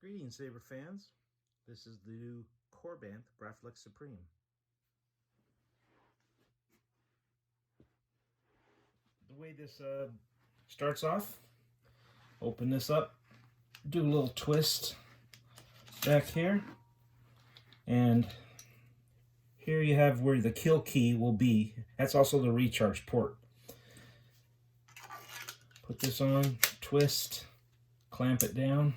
Greetings, saber fans. This is the new Korbanth Graflex Supreme. The way this starts off, open this up, do a little twist back here, and here you have where the kill key will be. That's also the recharge port. Put this on, twist, clamp it down.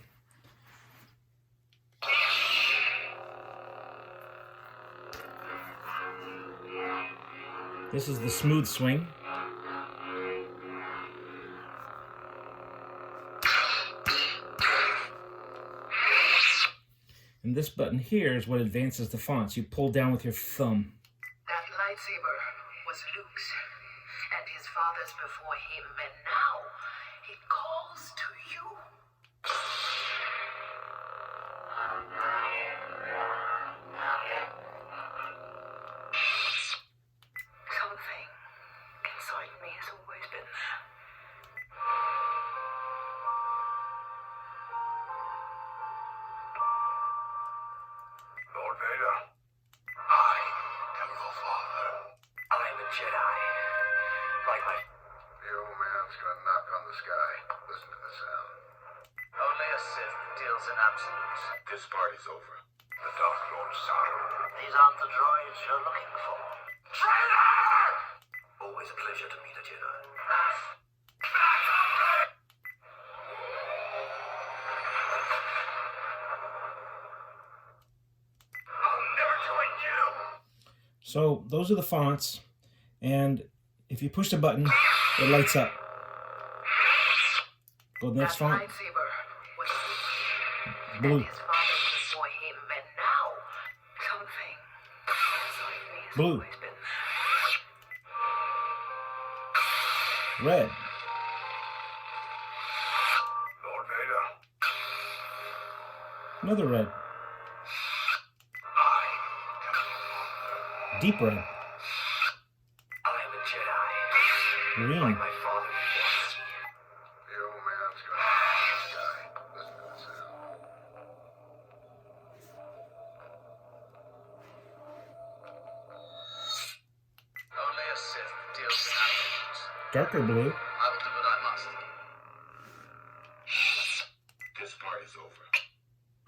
This is the smooth swing. And this button here is what advances the fonts. You pull down with your thumb. That lightsaber was Luke's and his father's before him, and now it calls to you. Something inside me has always been there. Lord Vader, I am your father. I'm a Jedi. Like my... The old man's got a knock on the sky. Listen to the sound. Only a Sith deals in absolutes. This party's over. The Dark Lord Saber. These aren't the droids you're looking for. Traitor! Always a pleasure to meet a Jedi. I'll never join you! So those are the fonts, and if you push the button, it lights up. Go to the next That font. lightsaber was Luke's Blue. and his father's before him, and now something inside me has Blue. always been there. Red. Lord Vader, Another red. I am your father. Deep red. I am a Jedi. Green. Like my father before me. The old man's got a knock on the sky. Listen to the sound. Only a Sith deals in absolutes. Darker blue. I will do what I must. This party's over.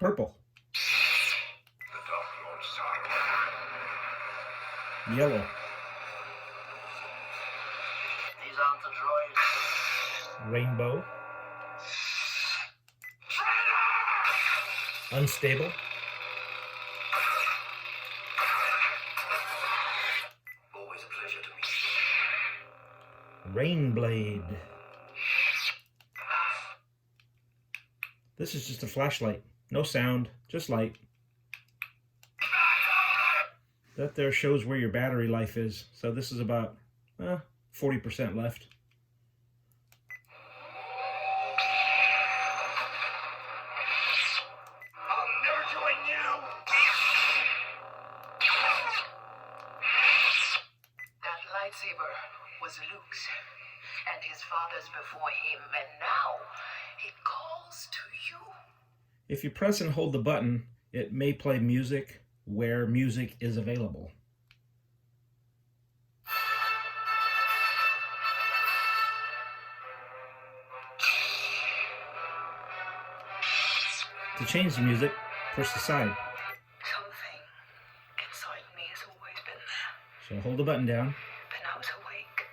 Purple. The Dark Lord Saber. Yellow. These aren't the droids. Rainbow. Unstable. Always a pleasure to meet Rainblade. This is just a flashlight. No sound, just light. That there shows where your battery life is. So this is about 40% left. I'll never join you! That lightsaber was Luke's and his father's before him, and now it calls to you. If you press and hold the button, it may play music where music is available. To change the music, push the side. Something inside me has always been there, So hold the button down. but now it's awake.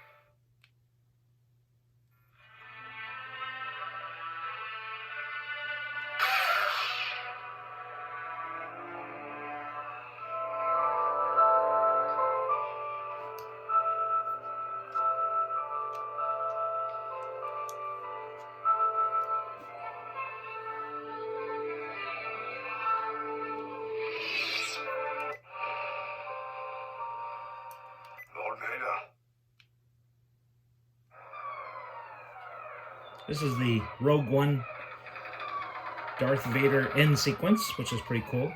Lord Vader, This is the Rogue One Darth Vader end sequence, which is pretty cool.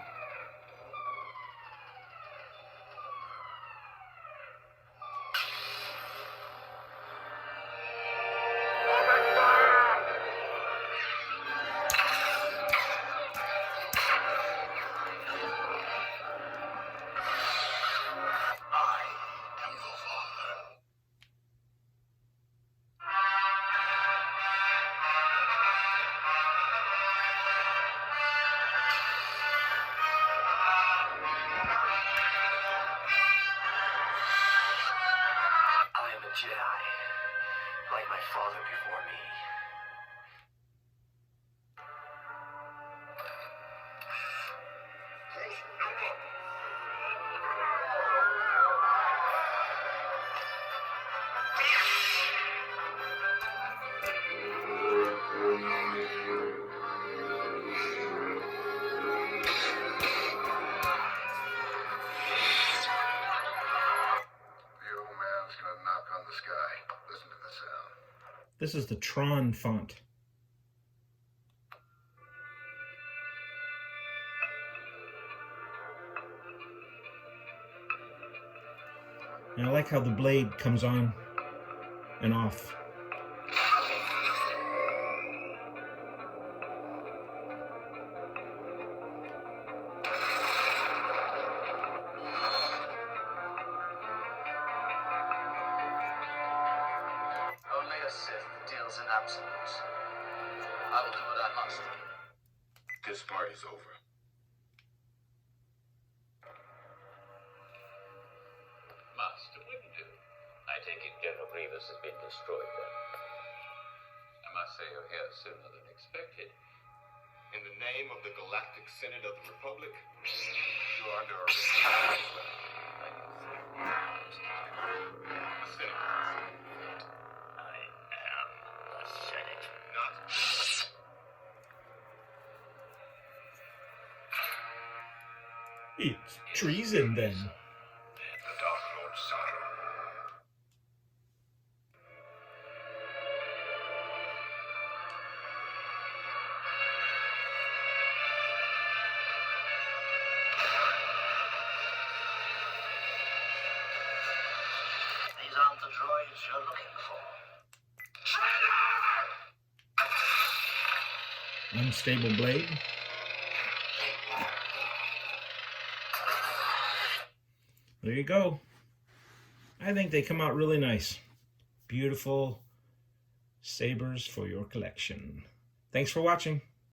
This is the Tron font. And I like how the blade comes on and off. Only a Sith deals in absolutes. I will do what I must. This party's over. Master Windu. I take it General Grievous has been destroyed then. I must say you're here sooner than expected. In the name of the Galactic Senate of the Republic, you're under arrest. The Senate. I am the Senate. Not. It's treason then. The Dark Lord Saber. These aren't the droids you're looking for. Unstable blade. There you go. I think they come out really nice. Beautiful sabers for your collection. Thanks for watching.